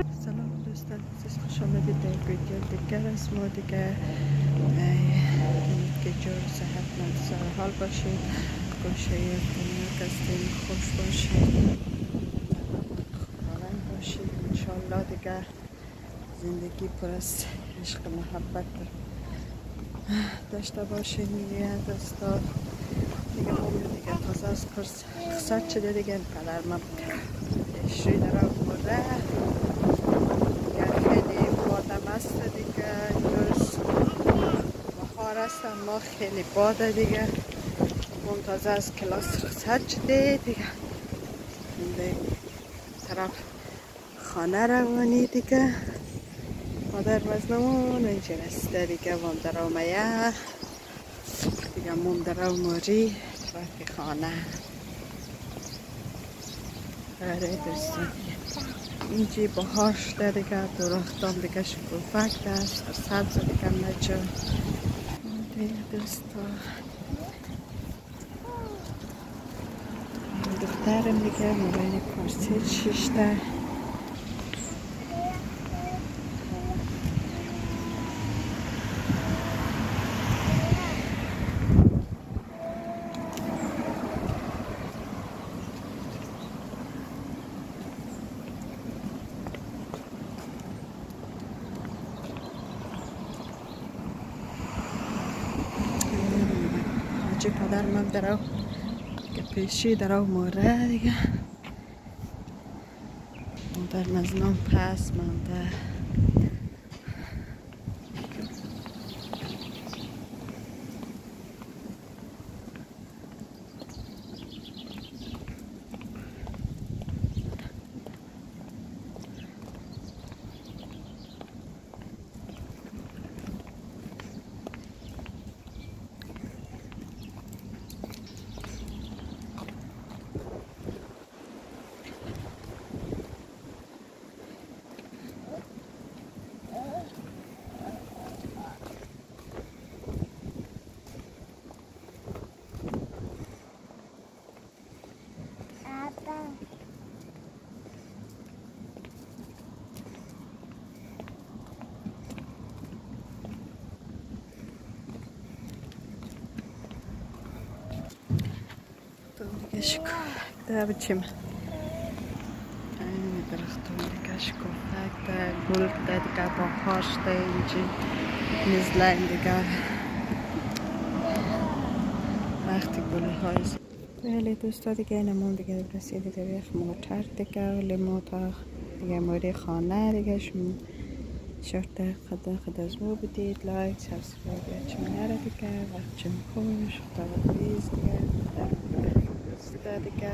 سلام دوستان عزیز، خوش آمدید در ویدیو دیگر از ما دیگه. که جور صحتمند سرحال باشید، گوشه دنیا هستین، خوش باشید، خورنگ باشید. انشالله دیگه زندگی پر از عشق محبت داشته باشید دیگه دوستان. دیگه عمر دیگه تازه از کورس رخصت شده دیگه، اینقدر من شوی در آورده دیگه، خیلی بادم است دیگه، امروز بهار است اما خیلی باده دیگه. منتظر از کلاس رخصت شده دیگه، این طرف خانه روانی دیگه. مادر مزنمون اینجا رسیده دیگه، وام در آمیه دیگه، مام در آماری طرف خانه. آره دوستان اینجی بهار شده دیگه، درختان دیگه شکوفک داشت، سبز دیگه نجا دیگه دوستان. دخترم دیگه موبایل پارسل شیشته چه پدر من درو که پیشی درو موره دیگه، مادر مزنم پس مانده. دیگه شکوفک ده بچیم، این درختون دیگه شکوفک ده، گل ده دیگه بهار شده اینجی نزلن دیگه وقتی گل های. بله دوستا دیگه اینمون دیگه رسیده دیگه یک موتر دیگه، ولی موتر دیگه موری خانه دیگه. شما شرط خدا از ما بدید، لایک سبسکرایب چمنه را دیگه. وقت چم خوش خدا بفیز دیگه، در دیگه